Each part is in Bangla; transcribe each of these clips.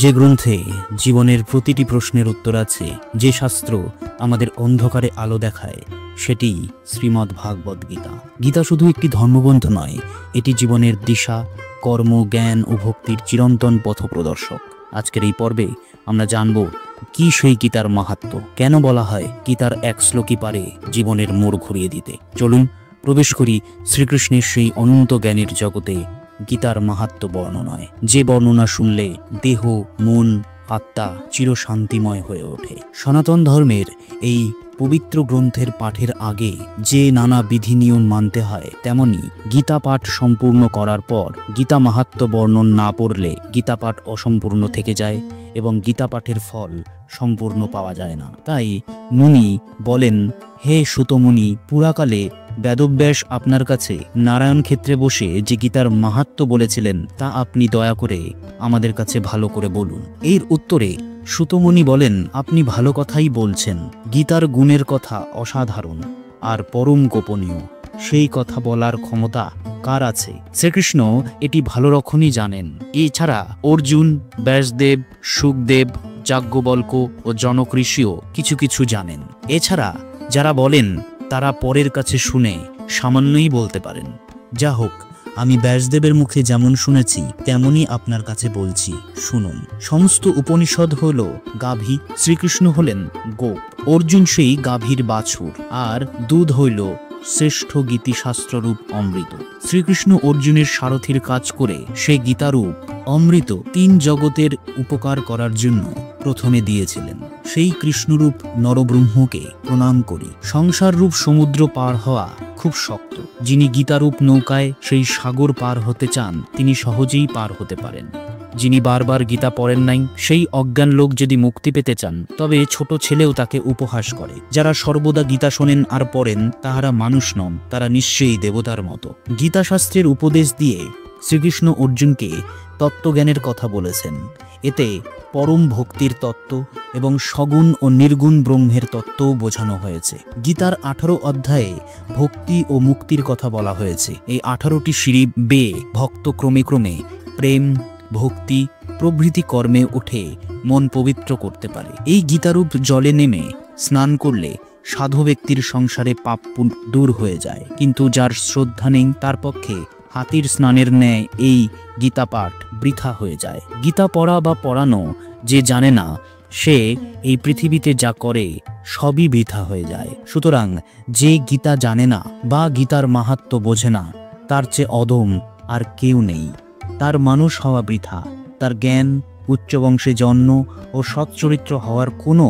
যে গ্রন্থে জীবনের প্রতিটি প্রশ্নের উত্তর আছে, যে শাস্ত্র আমাদের অন্ধকারে আলো দেখায়, সেটি শ্রীমদ্ ভাগবত গীতা। গীতা শুধু একটি ধর্মগ্রন্থ নয়, এটি জীবনের দিশা, কর্ম, জ্ঞান ও ভক্তির চিরন্তন পথপ্রদর্শক। আজকের এই পর্বে আমরা জানব কি সেই গীতার মাহাত্ম্য, কেন বলা হয় গীতার এক শ্লোকই পারে জীবনের মোড় ঘুরিয়ে দিতে। চলুন প্রবেশ করি শ্রীকৃষ্ণের সেই অনন্ত জ্ঞানের জগতে, গীতার মাহাত্ম্য বর্ণনায়, যে বর্ণনা শুনলে দেহ, মন, আত্মা চিরশান্তিময় হয়ে ওঠে। সনাতন ধর্মের এই পবিত্র গ্রন্থের পাঠের আগে যে নানা বিধি নিয়ম মানতে হয়, তেমনি গীতা পাঠ সম্পূর্ণ করার পর গীতা মাহাত্ম্য বর্ণন না পড়লে গীতা পাঠ অসম্পূর্ণ থেকে যায় এবং গীতা পাঠের ফল সম্পূর্ণ পাওয়া যায় না। তাই মুনি বলেন, হে সুতমুনি, পুরাকালে বেদব্যাস আপনার কাছে নারায়ণ ক্ষেত্রে বসে যে গীতার মাহাত্ম্য বলেছিলেন, তা আপনি দয়া করে আমাদের কাছে ভালো করে বলুন। এর উত্তরে সুতমুনি বলেন, আপনি ভালো কথাই বলছেন। গীতার গুণের কথা অসাধারণ আর পরম গোপনীয়, সেই কথা বলার ক্ষমতা কার আছে? শ্রীকৃষ্ণ এটি ভালো রকমই জানেন। এছাড়া অর্জুন, ব্যাসদেব, সুখদেব, যাজ্ঞবল্ক্য ও জনক ঋষিও কিছু কিছু জানেন। এছাড়া যারা বলেন তারা পরের কাছে শুনে সামান্যই বলতে পারেন। যা হোক, আমি ব্যাসদেবের মুখে যেমন শুনেছি তেমনই আপনার কাছে বলছি, শুনুন। সমস্ত উপনিষদ হল গাভী, শ্রীকৃষ্ণ হলেন গোপ, অর্জুন সেই গাভীর বাছুর, আর দুধ হইল শ্রেষ্ঠ গীতিশাস্ত্ররূপ অমৃত। শ্রীকৃষ্ণ অর্জুনের সারথীর কাজ করে সে গীতারূপ অমৃত তিন জগতের উপকার করার জন্য প্রথমে দিয়েছিলেন। সেই কৃষ্ণরূপ নরব্রহ্মকে প্রণাম করি। সংসার রূপ সমুদ্র পার হওয়া খুব শক্ত। যিনি গীতারূপ নৌকায় সেই সাগর পার হতে চান, তিনি সহজেই পার হতে পারেন। যিনি বারবার গীতা পড়েন নাই, সেই অজ্ঞান লোক যদি মুক্তি পেতে চান, তবে ছোট ছেলেও তাকে উপহাস করে। যারা সর্বদা গীতা শোনেন আর পড়েন, তাহারা মানুষ নন, তারা নিশ্চয়ই দেবতার মতো। গীতা শাস্ত্রের উপদেশ দিয়ে শ্রীকৃষ্ণ অর্জুনকে তত্ত্বজ্ঞানের কথা বলেছেন। এতে পরম ভক্তির তত্ত্ব এবং সগুণ ও নির্গুণ ব্রহ্মের তত্ত্বও বোঝানো হয়েছে। গীতার 18 অধ্যায়ে ভক্তি ও মুক্তির কথা বলা হয়েছে। এই 18টি সিঁড়ি বেয়ে ভক্ত ক্রমে ক্রমে প্রেম, ভক্তি প্রভৃতি কর্মে উঠে মন পবিত্র করতে পারে। এই গীতারূপ জলে নেমে স্নান করলে সাধু ব্যক্তির সংসারে পাপ দূর হয়ে যায়, কিন্তু যার শ্রদ্ধা নেই তার পক্ষে হাতির স্নানের ন্যায় এই গীতা পাঠ বৃথা হয়ে যায়। গীতা পড়া বা পড়ানো যে জানে না, সে এই পৃথিবীতে যা করে সবই বৃথা হয়ে যায়। সুতরাং যে গীতা জানে না বা গীতার মাহাত্ম্য বোঝে না, তার চেয়ে অধম আর কেউ নেই। তার মানুষ হওয়া বৃথা। তার জ্ঞান, উচ্চ বংশে জন্ম ও সচ্চরিত্র হওয়ার কোনো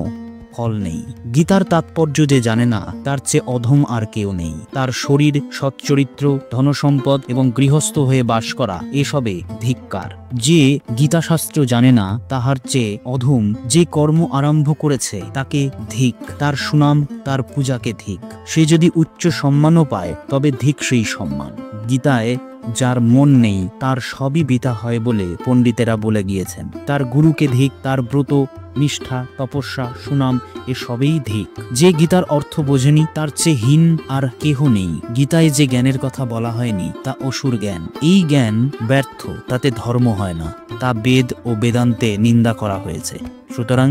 ফল নেই। গীতার তাৎপর্য যে জানে না, তার চেয়ে অধম আর কেউ নেই। তার শরীর, সচ্চরিত্র, ধনসম্পদ এবং গৃহস্থ হয়ে বাস করা, এসবে ধিক্কার। যে গীতাশাস্ত্র জানে না, তাহার চেয়ে অধম যে কর্ম আরম্ভ করেছে তাকে ধিক। তার সুনাম, তার পূজাকে ধিক। সে যদি উচ্চ সম্মানও পায়, তবে ধিক সেই সম্মান। গীতায় যার মন নেই, তার সবই বৃথা হয় বলে পণ্ডিতেরা বলে গিয়েছেন। তার গুরুকে ধিক, তার ব্রত, নিষ্ঠা, তপস্যা, সুনাম এসবেই ধিক। যে গীতার অর্থ বোঝেনি, তার চেয়ে হীন আর কেহ নেই। গীতায় যে জ্ঞানের কথা বলা হয়নি, তা অসুর জ্ঞান। এই জ্ঞান ব্যর্থ, তাতে ধর্ম হয় না, তা বেদ ও বেদান্তে নিন্দা করা হয়েছে। সুতরাং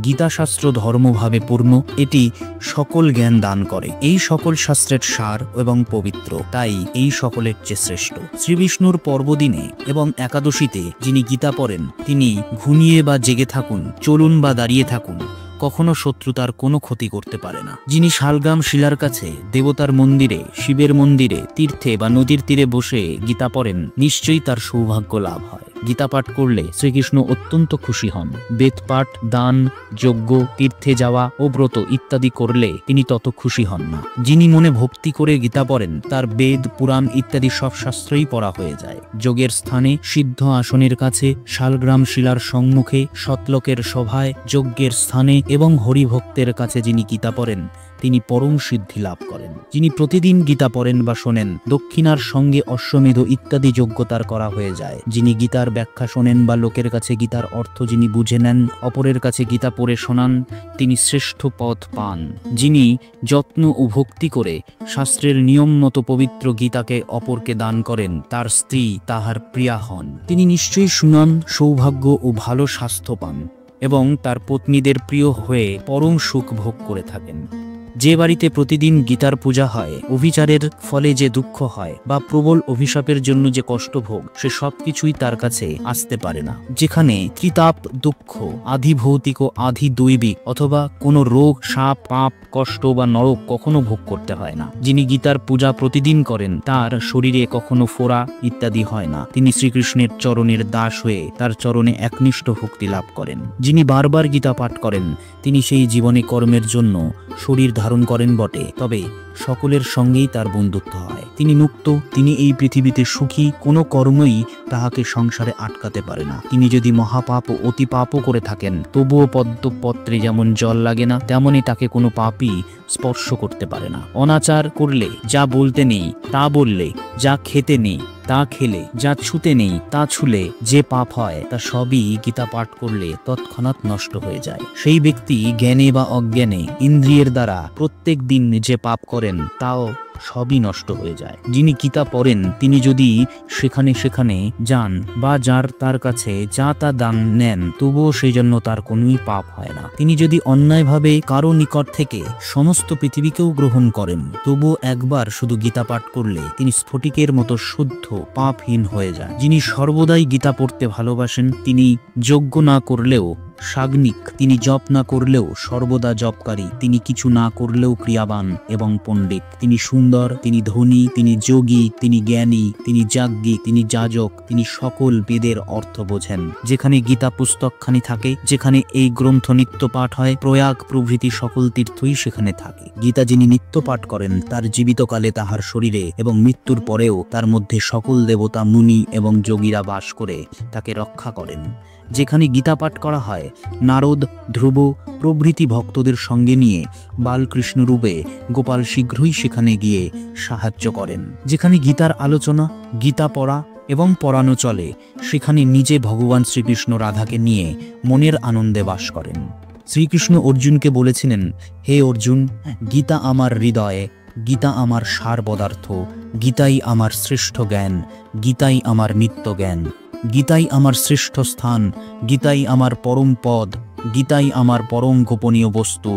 গীতাশাস্ত্র ধর্মভাবে পূর্ণ, এটি সকল জ্ঞান দান করে। এই সকল শাস্ত্রের সার এবং পবিত্র, তাই এই সকলের চেয়ে শ্রেষ্ঠ। শ্রীবিষ্ণুর পর্বদিনে এবং একাদশীতে যিনি গীতা পড়েন, তিনি ঘুমিয়ে বা জেগে থাকুন, চলুন বা দাঁড়িয়ে থাকুন, কখনো শত্রু তার কোনো ক্ষতি করতে পারে না। যিনি শালগ্রাম শিলার কাছে, দেবতার মন্দিরে, শিবের মন্দিরে, তীর্থে বা নদীর তীরে বসে গীতা পড়েন, নিশ্চয়ই তার সৌভাগ্য লাভ হয়। গীতা পাঠ করলে শ্রীকৃষ্ণ অত্যন্ত খুশি হন। বেদ পাঠ, দান, যজ্ঞ, তীর্থে যাওয়া ও ব্রত ইত্যাদি করলে তিনি তত খুশি হন না। যিনি মনে ভক্তি করে গীতা পড়েন, তার বেদ, পুরাণ ইত্যাদি সব শাস্ত্রই পড়া হয়ে যায়। যোগের স্থানে, সিদ্ধ আসনের কাছে, শালগ্রাম শিলার সম্মুখে, সতলোকের সভায়, যজ্ঞের স্থানে এবং হরিভক্তের কাছে যিনি গীতা পড়েন, তিনি পরম সিদ্ধি লাভ করেন। যিনি প্রতিদিন গীতা পড়েন বা শোনেন, দক্ষিণার সঙ্গে অশ্বমেধ ইত্যাদি যোগ্যতার করা হয়ে যায়। যিনি গীতার ব্যাখ্যা শোনেন বা লোকের কাছে গীতার অর্থ যিনি বুঝে নেন, অপরের কাছে গীতা পড়ে শোনান, তিনি শ্রেষ্ঠ পথ পান। যিনি যত্ন ও ভক্তি করে শাস্ত্রের নিয়ম মতো পবিত্র গীতাকে অপরকে দান করেন, তার স্ত্রী তাহার প্রিয়া হন। তিনি নিশ্চয়ই সুনাম, সৌভাগ্য ও ভালো স্বাস্থ্য পান এবং তার পত্নীদের প্রিয় হয়ে পরম সুখ ভোগ করে থাকেন। যে বাড়িতে প্রতিদিন গীতার পূজা হয়, অভিচারের ফলে যে দুঃখ হয় বা প্রবল অভিশাপের জন্য যে কষ্ট ভোগ, সে সবকিছুই তার কাছে আসতে পারে না। যেখানে ত্রিতাপ দুঃখ, আধি ভৌতিক ও আধি দৈবিক অথবা কোনো রোগ, সাপ, পাপ, কষ্ট বা নরক কখনো ভোগ করতে হয় না। যিনি গীতার পূজা প্রতিদিন করেন, তার শরীরে কখনো ফোড়া ইত্যাদি হয় না। তিনি শ্রীকৃষ্ণের চরণের দাস হয়ে তার চরণে একনিষ্ঠ ভক্তি লাভ করেন। যিনি বারবার গীতা পাঠ করেন, তিনি সেই জীবনে কর্মের জন্য শরীর ধারণ করেন বটে, তবে সকলের সঙ্গেই তার বন্ধুত্ব হয়। তিনি মুক্ত, তিনি এই পৃথিবীতে সুখী, কোনো কর্মই তাহাকে সংসারে আটকাতে পারে না। তিনি যদি মহাপাপ ও অতি পাপও করে থাকেন, তবুও পদ্মপত্রে যেমন জল লাগে না, তেমনি তাকে কোনো পাপই স্পর্শ করতে পারে না। অনাচার করলে, যা বলতে নেই তা বললে, যা খেতে নেই তা খেলে, যা ছুতে নেই তা ছুলে যে পাপ হয়, তা সবই গীতা পাঠ করলে তৎক্ষণাৎ নষ্ট হয়ে যায়। সেই ব্যক্তি জ্ঞানে বা অজ্ঞানে ইন্দ্রিয়ের দ্বারা প্রত্যেক দিন যে পাপ করেন, তাও সবই নষ্ট হয়ে যায়। যিনি গীতা পড়েন, তিনি যদি সেখানে সেখানে যান বা যার তার কাছে যা তা দান নেন, তবুও সেই জন্য তার কোনোই পাপ হয় না। তিনি যদি অন্যায়ভাবে কারো নিকট থেকে সমস্ত পৃথিবীকেও গ্রহণ করেন, তবুও একবার শুধু গীতা পাঠ করলে তিনি স্ফটিকের মতো শুদ্ধ, পাপহীন হয়ে যান। যিনি সর্বদাই গীতা পড়তে ভালোবাসেন, তিনি যজ্ঞ না করলেও সাগ্নিক, তিনি জপ না করলেও সর্বদা জপকারী, তিনি কিছু না করলেও ক্রিয়াবান এবং পণ্ডিত, তিনি সুন্দর, তিনি ধনী, তিনি যোগী, তিনি জ্ঞানী, তিনি যাজ্ঞিক, তিনি যাজক, তিনি সকল বেদের অর্থ বোঝেন। যেখানে গীতা পুস্তকখানি থাকে, যেখানে এই গ্রন্থ নিত্য পাঠ হয়, প্রয়াগ প্রভৃতি সকল তীর্থই সেখানে থাকে। গীতা যিনি নিত্য পাঠ করেন, তার জীবিতকালে তাহার শরীরে এবং মৃত্যুর পরেও তার মধ্যে সকল দেবতা, মুনি এবং যোগীরা বাস করে তাকে রক্ষা করেন। যেখানে গীতা পাঠ করা হয়, নারদ, ধ্রুব প্রভৃতি ভক্তদের সঙ্গে নিয়ে বালকৃষ্ণ রূপে গোপাল শীঘ্রই সেখানে গিয়ে সাহায্য করেন। যেখানে গীতার আলোচনা, গীতা পড়া এবং পড়ানো চলে, সেখানে নিজে ভগবান শ্রীকৃষ্ণ রাধাকে নিয়ে মনের আনন্দে বাস করেন। শ্রীকৃষ্ণ অর্জুনকে বলেছিলেন, হে অর্জুন, গীতা আমার হৃদয়ে, গীতা আমার সার পদার্থ, গীতাই আমার শ্রেষ্ঠ জ্ঞান, গীতাই আমার নিত্য জ্ঞান, গীতাই আমার শ্রেষ্ঠ স্থান, গীতাই আমার পরম পদ, গীতাই আমার পরম গোপনীয় বস্তু,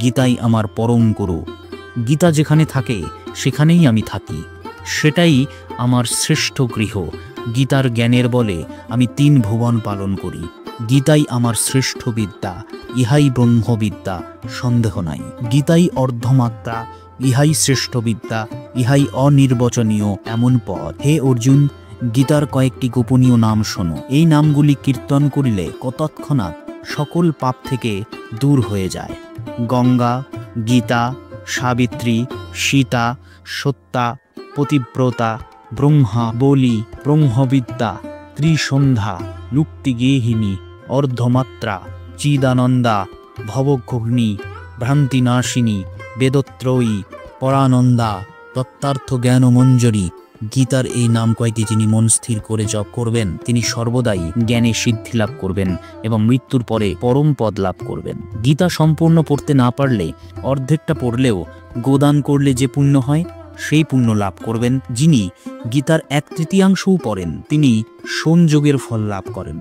গীতাই আমার পরম গুরু। গীতা যেখানে থাকে সেখানেই আমি থাকি, সেটাই আমার শ্রেষ্ঠ গৃহ। গীতার জ্ঞানের বলে আমি 3 ভুবন পালন করি। গীতাই আমার শ্রেষ্ঠ বিদ্যা, ইহাই ব্রহ্মবিদ্যা, সন্দেহ নাই। গীতাই অর্ধমাত্রা, ইহাই শ্রেষ্ঠ বিদ্যা, ইহাই অনির্বচনীয় এমন পদ। হে অর্জুন, গীতার কয়েকটি গোপনীয় নাম শোনো। এই নামগুলি কীর্তন করিলে তৎক্ষণাৎ সকল পাপ থেকে দূর হয়ে যায়। গঙ্গা, গীতা, সাবিত্রী, সীতা, সত্যা, পতিব্রতা, ব্রহ্মা, বলি, ব্রহ্মবিদ্যা, ত্রিসন্ধ্যা, লুপ্তিগেহিনী, অর্ধমাত্রা, চিদানন্দা, ভবঘগ্নি, ভ্রান্তিনাশিনী, বেদত্রয়ী, পরানন্দা, তত্ত্বার্থ জ্ঞান মঞ্জরি। গীতার এই নাম কয়টি যিনি মন স্থির করে জপ করবেন, তিনি সর্বদাই জ্ঞানে সিদ্ধি লাভ করবেন এবং মৃত্যুর পরে পরম পদ লাভ করবেন। গীতা সম্পূর্ণ পড়তে না পারলে, অর্ধেকটা পড়লেও গোদান করলে যে পুণ্য হয়, সেই পুণ্য লাভ করবেন। যিনি গীতার 1/3 পড়েন, তিনি সোমযোগের ফল লাভ করেন।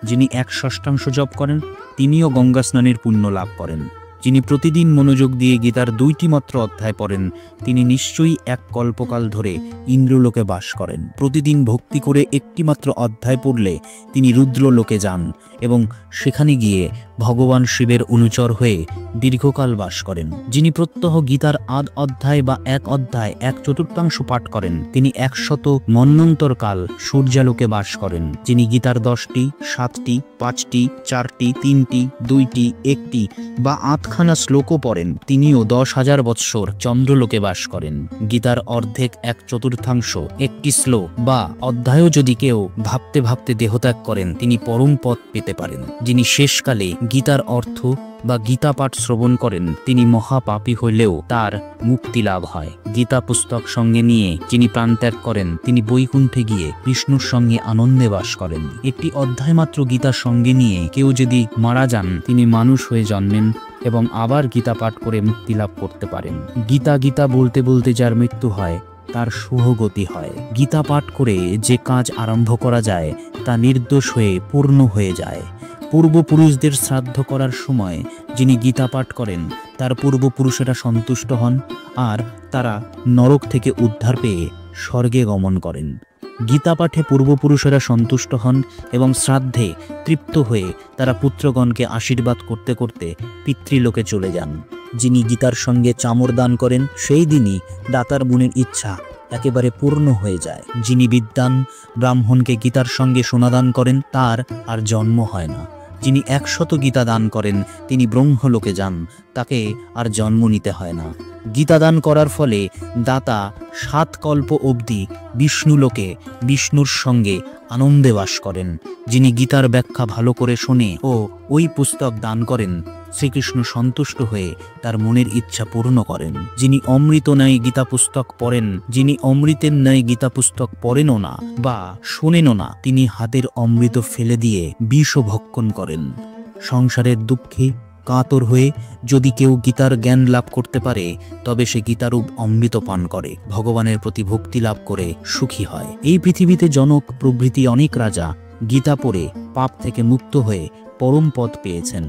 যিনি 1/6 জপ করেন, তিনিও গঙ্গা স্নানের পুণ্য লাভ করেন। যিনি প্রতিদিন মনোযোগ দিয়ে গীতার 2টি মাত্র অধ্যায় পড়েন, তিনি নিশ্চয়ই 1 কল্পকাল ধরে ইন্দ্রলোকে বাস করেন। প্রতিদিন ভক্তি করে একটি মাত্র অধ্যায় পড়লে তিনি রুদ্রলোকে যান এবং সেখানে গিয়ে ভগবান শিবের অনুচর হয়ে দীর্ঘকাল বাস করেন। যিনি প্রত্যহ গীতার আধ অধ্যায় বা 1 অধ্যায় 1/4 পাঠ করেন, তিনি 100 মন্বন্তরকাল সূর্যালোকে বাস করেন। যিনি গীতার 10টি, 7টি, 5টি, 4টি, 3টি, 2টি, 1টি বা 8খানা শ্লোকও পড়েন, তিনিও 10,000 বৎসর চন্দ্রলোকে বাস করেন। গীতার অর্ধেক 1/4 একটি শ্লোক বা অধ্যায়ও যদি কেউ ভাবতে ভাবতে দেহত্যাগ করেন, তিনি পরম পদ পেতে পারেন। যিনি শেষকালে গীতার অর্থ বা গীতা পাঠ শ্রবণ করেন তিনি মহাপাপী হইলেও তার মুক্তি লাভ হয়। গীতা পুস্তক সঙ্গে নিয়ে যিনি প্রাণত্যাগ করেন তিনি বৈকুণ্ঠে গিয়ে বিষ্ণুর সঙ্গে আনন্দে বাস করেন। একটি অধ্যায় মাত্র গীতার সঙ্গে নিয়ে কেউ যদি মারা যান তিনি মানুষ হয়ে জন্মেন এবং আবার গীতা পাঠ করে মুক্তি লাভ করতে পারেন। গীতা গীতা বলতে বলতে যার মৃত্যু হয় তার শুভগতি হয়। গীতা পাঠ করে যে কাজ আরম্ভ করা যায় তা নির্দোষ হয়ে পূর্ণ হয়ে যায়। পূর্বপুরুষদের শ্রাদ্ধ করার সময় যিনি গীতা পাঠ করেন তার পূর্বপুরুষেরা সন্তুষ্ট হন আর তারা নরক থেকে উদ্ধার পেয়ে স্বর্গে গমন করেন। গীতা পাঠে পূর্বপুরুষেরা সন্তুষ্ট হন এবং শ্রাদ্ধে তৃপ্ত হয়ে তারা পুত্রগণকে আশীর্বাদ করতে করতে পিতৃলোকে চলে যান। যিনি গীতার সঙ্গে চামড় দান করেন সেই দিনই দাতার মনের ইচ্ছা একেবারে পূর্ণ হয়ে যায়। যিনি বিদ্বান ব্রাহ্মণকে গীতার সঙ্গে সোনাদান করেন তার আর জন্ম হয় না। যিনি 100 গীতা দান করেন তিনি ব্রহ্মলোকে যান, তাকে আর জন্ম নিতে হয় না। গীতা দান করার ফলে দাতা 7 কল্প অবধি বিষ্ণুলোকে বিষ্ণুর সঙ্গে আনন্দে বাস করেন। যিনি গীতার ব্যাখ্যা ভালো করে শোনে ও ওই পুস্তক দান করেন শ্রীকৃষ্ণ সন্তুষ্ট হয়ে তার মনের ইচ্ছা পূর্ণ করেন। যিনি অমৃত ন্যায় গীতা পুস্তক পড়েন, যিনি অমৃতের ন্যায় গীতা পুস্তক পড়েনও না বা শোনেনও না তিনি হাতের অমৃত ফেলে দিয়ে বিষও ভক্ষণ করেন। সংসারের দুঃখে কাতর হয়ে যদি কেউ গীতার জ্ঞান লাভ করতে পারে তবে সে গীতারূপ অমৃত পান করে ভগবানের প্রতি ভক্তি লাভ করে সুখী হয়। এই পৃথিবীতে জনক প্রভৃতি অনেক রাজা গীতা পড়ে পাপ থেকে মুক্ত হয়ে পরম পদ পেয়েছেন।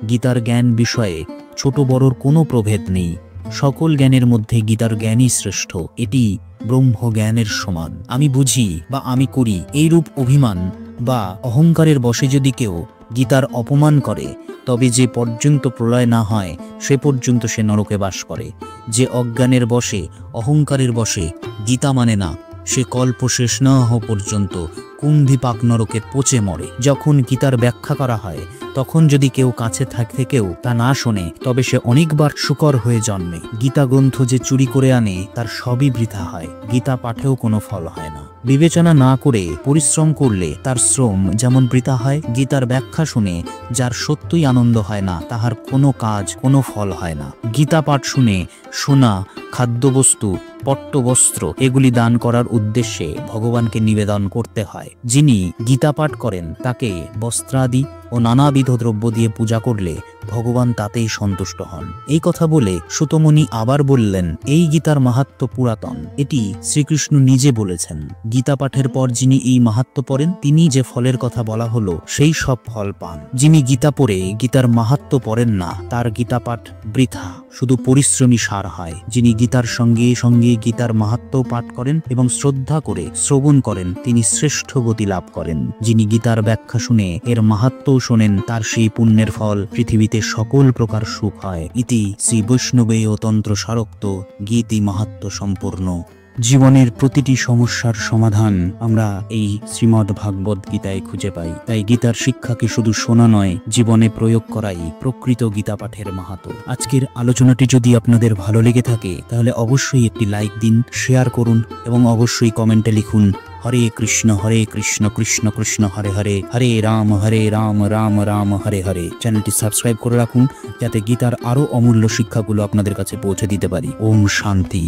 গীতার জ্ঞান বিষয়ে ছোট বড়র কোনো প্রভেদ নেই। সকল জ্ঞানের মধ্যে গীতার জ্ঞানই শ্রেষ্ঠ। এটি ব্রহ্ম জ্ঞানের সমান। আমি বুঝি বা আমি করি এইরূপ অভিমান বা অহংকারের বশে যদি কেউ গীতার অপমান করে তবে যে পর্যন্ত প্রলয় না হয় সে পর্যন্ত সে নরকে বাস করে। যে অজ্ঞানের বশে অহংকারের বশে গীতা মানে না সে কল্প শেষ না হওয়া পর্যন্ত কুম্ভীপাক নরকে পচে মরে। যখন গীতার ব্যাখ্যা করা হয় তখন যদি কেউ কাছে থেকেও তা না শোনে তবে সে অনেকবার শুকর হয়ে জন্মে। গীতা গ্রন্থ যে চুরি করে আনে তার সবই বৃথা হয়। গীতা পাঠেও কোনো ফল হয় না। বিবেচনা না করে পরিশ্রম করলে তার শ্রম যেমন বৃথা হয়, গীতার ব্যাখ্যা শুনে যার সত্যই আনন্দ হয় না তাহার কোনো কাজ কোনো ফল হয় না। গীতা পাঠ শুনে সোনা, খাদ্যবস্তু, পট্টবস্ত্র এগুলি দান করার উদ্দেশ্যে ভগবানকে নিবেদন করতে হয়। যিনি গীতা পাঠ করেন তাকে বস্ত্রাদি ও নানাবিধ দ্রব্য দিয়ে পূজা করলে ভগবান তাতেই সন্তুষ্ট হন। এই কথা বলে সুতমুনি আবার বললেন, এই গীতার মাহাত্ম্য পুরাতন। এটি শ্রীকৃষ্ণ নিজে বলেছেন। গীতা পাঠের পর যিনি এই মাহাত্ম্য পড়েন তিনি যে ফলের কথা বলা হলো সেই সব ফল পান। যিনি গীতা পড়ে গীতার মাহাত্ম্য পড়েন না তার গীতা পাঠ বৃথা, শুধু পরিশ্রমী সার হয়। যিনি গীতার সঙ্গে সঙ্গে গীতার মাহাত্ম্য পাঠ করেন এবং শ্রদ্ধা করে শ্রবণ করেন তিনি শ্রেষ্ঠ গতি লাভ করেন। যিনি গীতার ব্যাখ্যা শুনে এর মাহাত্ম্য শোনেন তার সেই পুণ্যের ফল পৃথিবীতে সকল প্রকার সুখ হয়। ইতি শ্রী বৈষ্ণবেয় তন্ত্র সারোক্ত গীতি মাহাত্ম্য সম্পূর্ণ। জীবনের প্রতিটি সমস্যার সমাধান আমরা এই শ্রীমদ্ ভাগবত গীতায় খুঁজে পাই। তাই গীতার শিক্ষাকে শুধু শোনা নয়, জীবনে প্রয়োগ করাই প্রকৃত গীতা পাঠের মাহাত্ম্য। আজকের আলোচনাটি যদি আপনাদের ভালো লেগে থাকে তাহলে অবশ্যই একটি লাইক দিন, শেয়ার করুন এবং অবশ্যই কমেন্টে লিখুন হরে কৃষ্ণ কৃষ্ণ কৃষ্ণ হরে হরে, হরে রাম রাম রাম হরে হরে। চ্যানেলটি সাবস্ক্রাইব করে রাখুন যাতে গীতার আরো অমূল্য শিক্ষাগুলো আপনাদের কাছে পৌঁছে দিতে পারি। ওম শান্তি।